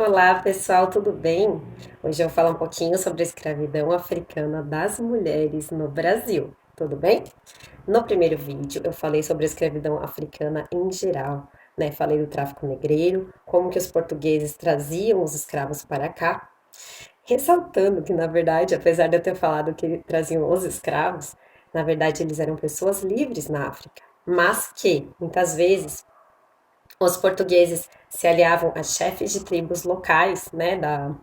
Olá, pessoal, tudo bem? Hoje eu vou falar um pouquinho sobre a escravidão africana das mulheres no Brasil, tudo bem? No primeiro vídeo eu falei sobre a escravidão africana em geral, né? Falei do tráfico negreiro, como que os portugueses traziam os escravos para cá, ressaltando que, na verdade, apesar de eu ter falado que traziam os escravos, na verdade eles eram pessoas livres na África, mas que, muitas vezes, os portugueses se aliavam a chefes de tribos locais, né, da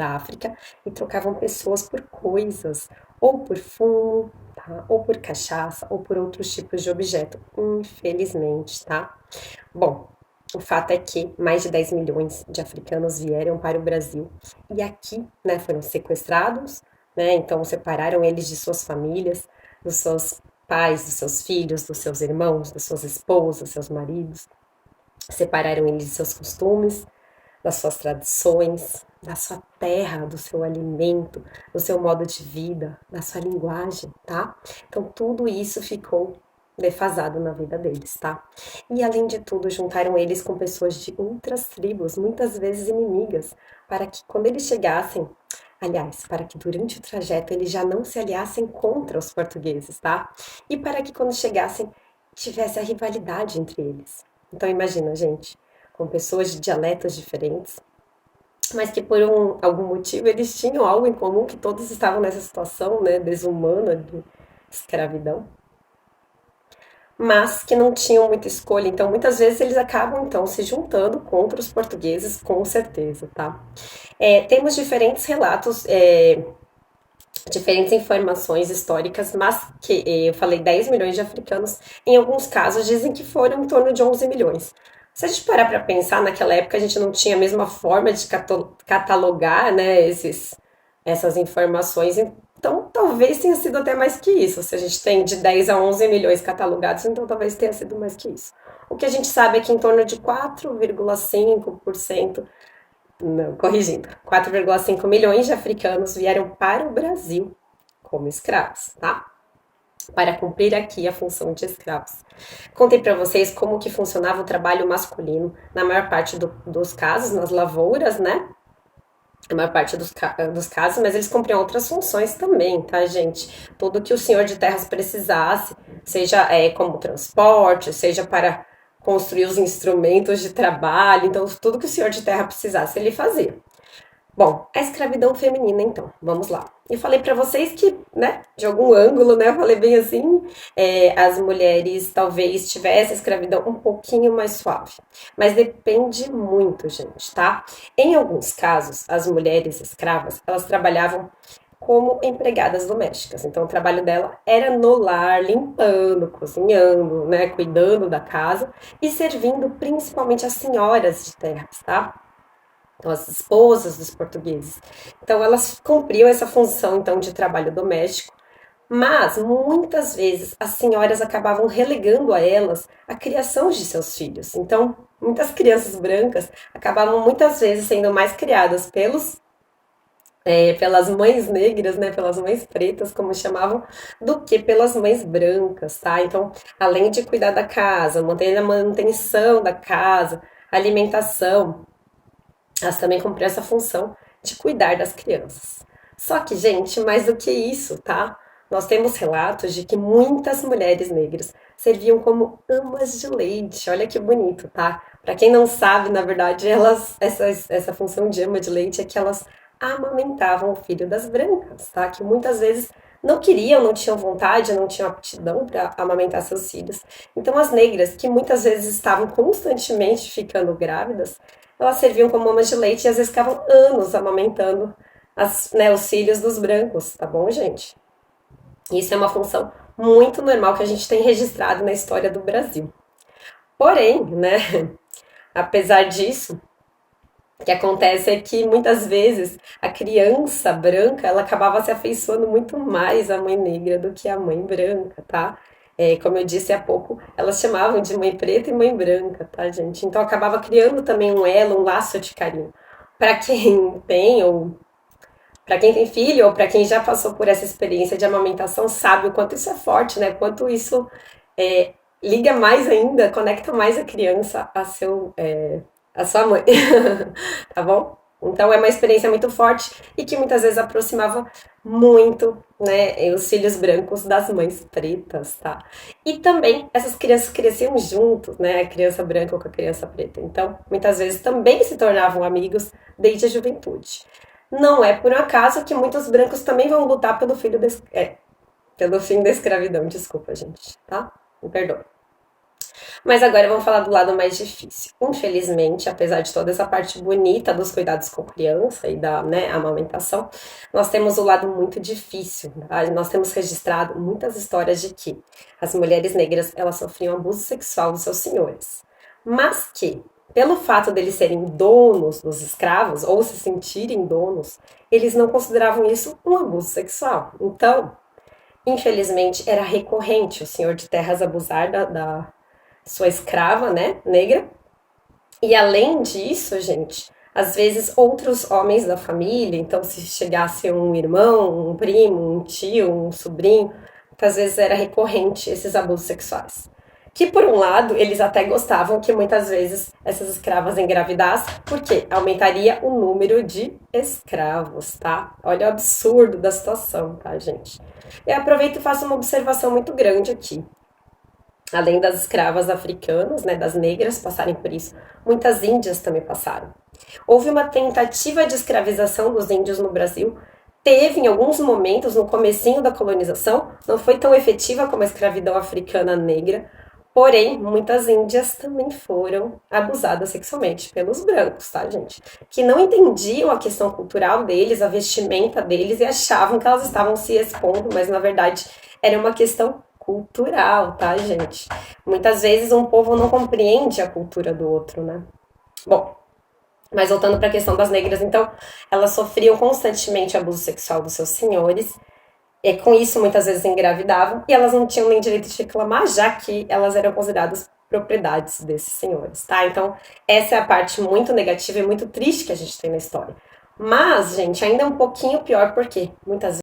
África e trocavam pessoas por coisas, ou por fumo, tá? Ou por cachaça, ou por outros tipos de objeto, infelizmente, tá? Bom, o fato é que mais de 10 milhões de africanos vieram para o Brasil e aqui, né, foram sequestrados, né? Então separaram eles de suas famílias, dos seus pais, dos seus filhos, dos seus irmãos, das suas esposas, dos seus maridos. Separaram eles de seus costumes, das suas tradições, da sua terra, do seu alimento, do seu modo de vida, da sua linguagem, tá? Então tudo isso ficou defasado na vida deles, tá? E além de tudo, juntaram eles com pessoas de outras tribos, muitas vezes inimigas, para que quando eles chegassem, aliás, para que durante o trajeto eles já não se aliassem contra os portugueses, tá? E para que quando chegassem tivesse a rivalidade entre eles. Então imagina, gente, com pessoas de dialetos diferentes, mas que por algum motivo eles tinham algo em comum, que todos estavam nessa situação, né, desumana de escravidão, mas que não tinham muita escolha. Então muitas vezes eles acabam então se juntando contra os portugueses, com certeza, tá? Temos diferentes relatos, diferentes informações históricas, mas que eu falei 10 milhões de africanos, em alguns casos dizem que foram em torno de 11 milhões. Se a gente parar para pensar, naquela época a gente não tinha a mesma forma de catalogar, né, essas informações, então talvez tenha sido até mais que isso. Se a gente tem de 10 a 11 milhões catalogados, então talvez tenha sido mais que isso. O que a gente sabe é que em torno de 4,5%, não, corrigindo, 4,5 milhões de africanos vieram para o Brasil como escravos, tá? Para cumprir aqui a função de escravos. Contei para vocês como que funcionava o trabalho masculino na maior parte dos casos, nas lavouras, né? A maior parte dos casos, mas eles cumpriam outras funções também, tá, gente? Tudo que o senhor de terras precisasse, seja como transporte, seja para construir os instrumentos de trabalho, então tudo que o senhor de terra precisasse, ele fazia. Bom, a escravidão feminina, então, vamos lá. Eu falei para vocês que, né, de algum ângulo, né, eu falei bem assim, as mulheres talvez tivessem a escravidão um pouquinho mais suave, mas depende muito, gente, tá? Em alguns casos, as mulheres escravas, elas trabalhavam como empregadas domésticas, então o trabalho dela era no lar, limpando, cozinhando, né, cuidando da casa e servindo principalmente as senhoras de terras, tá? Então, as esposas dos portugueses. Então, elas cumpriam essa função, então, de trabalho doméstico, mas muitas vezes as senhoras acabavam relegando a elas a criação de seus filhos. Então, muitas crianças brancas acabavam muitas vezes sendo mais criadas pelas mães negras, né, pelas mães pretas, como chamavam, do que pelas mães brancas, tá? Então, além de cuidar da casa, manter a manutenção da casa, alimentação, elas também cumpriam essa função de cuidar das crianças. Só que, gente, mais do que isso, tá? Nós temos relatos de que muitas mulheres negras serviam como amas de leite. Olha que bonito, tá? Para quem não sabe, na verdade, essa função de ama de leite é que elas amamentavam o filho das brancas, tá? Que muitas vezes não queriam, não tinham vontade, não tinham aptidão para amamentar seus filhos. Então, as negras, que muitas vezes estavam constantemente ficando grávidas, elas serviam como mamas de leite e às vezes ficavam anos amamentando os filhos dos brancos, tá bom, gente? Isso é uma função muito normal que a gente tem registrado na história do Brasil. Porém, né, apesar disso, o que acontece é que muitas vezes a criança branca ela acabava se afeiçoando muito mais à mãe negra do que à mãe branca, tá? Como eu disse há pouco, elas chamavam de mãe preta e mãe branca, tá, gente? Então acabava criando também um elo, um laço de carinho. Para quem tem, ou para quem tem filho, ou para quem já passou por essa experiência de amamentação, sabe o quanto isso é forte, né? Quanto isso liga mais ainda, conecta mais a criança a seu A sua mãe, tá bom? Então é uma experiência muito forte e que muitas vezes aproximava muito, né, os filhos brancos das mães pretas, tá? E também essas crianças cresciam juntos, né, a criança branca com a criança preta. Então, muitas vezes também se tornavam amigos desde a juventude. Não é por acaso que muitos brancos também vão lutar pelo fim da escravidão, desculpa, gente, tá? Me perdoe. Mas agora vamos falar do lado mais difícil. Infelizmente, apesar de toda essa parte bonita dos cuidados com criança e da, né, amamentação, nós temos o lado muito difícil. Tá? Nós temos registrado muitas histórias de que as mulheres negras elas sofriam abuso sexual dos seus senhores, mas que pelo fato deles serem donos dos escravos ou se sentirem donos, eles não consideravam isso um abuso sexual. Então, infelizmente, era recorrente o senhor de terras abusar da sua escrava, né, negra. E além disso, gente, às vezes outros homens da família, então se chegasse um irmão, um primo, um tio, um sobrinho, muitas vezes era recorrente esses abusos sexuais. Que por um lado, eles até gostavam que muitas vezes essas escravas engravidassem, porque aumentaria o número de escravos, tá? Olha o absurdo da situação, tá, gente? Eu aproveito e faço uma observação muito grande aqui. Além das escravas africanas, né, das negras passarem por isso, muitas índias também passaram. Houve uma tentativa de escravização dos índios no Brasil, teve em alguns momentos no comecinho da colonização, não foi tão efetiva como a escravidão africana negra, porém muitas índias também foram abusadas sexualmente pelos brancos, tá, gente? Que não entendiam a questão cultural deles, a vestimenta deles e achavam que elas estavam se expondo, mas na verdade era uma questão cultural, tá, gente? Muitas vezes um povo não compreende a cultura do outro, né? Bom, mas voltando para a questão das negras, então, elas sofriam constantemente abuso sexual dos seus senhores, e com isso muitas vezes engravidavam, e elas não tinham nem direito de reclamar, já que elas eram consideradas propriedades desses senhores, tá? Então, essa é a parte muito negativa e muito triste que a gente tem na história. Mas, gente, ainda é um pouquinho pior, porque muitas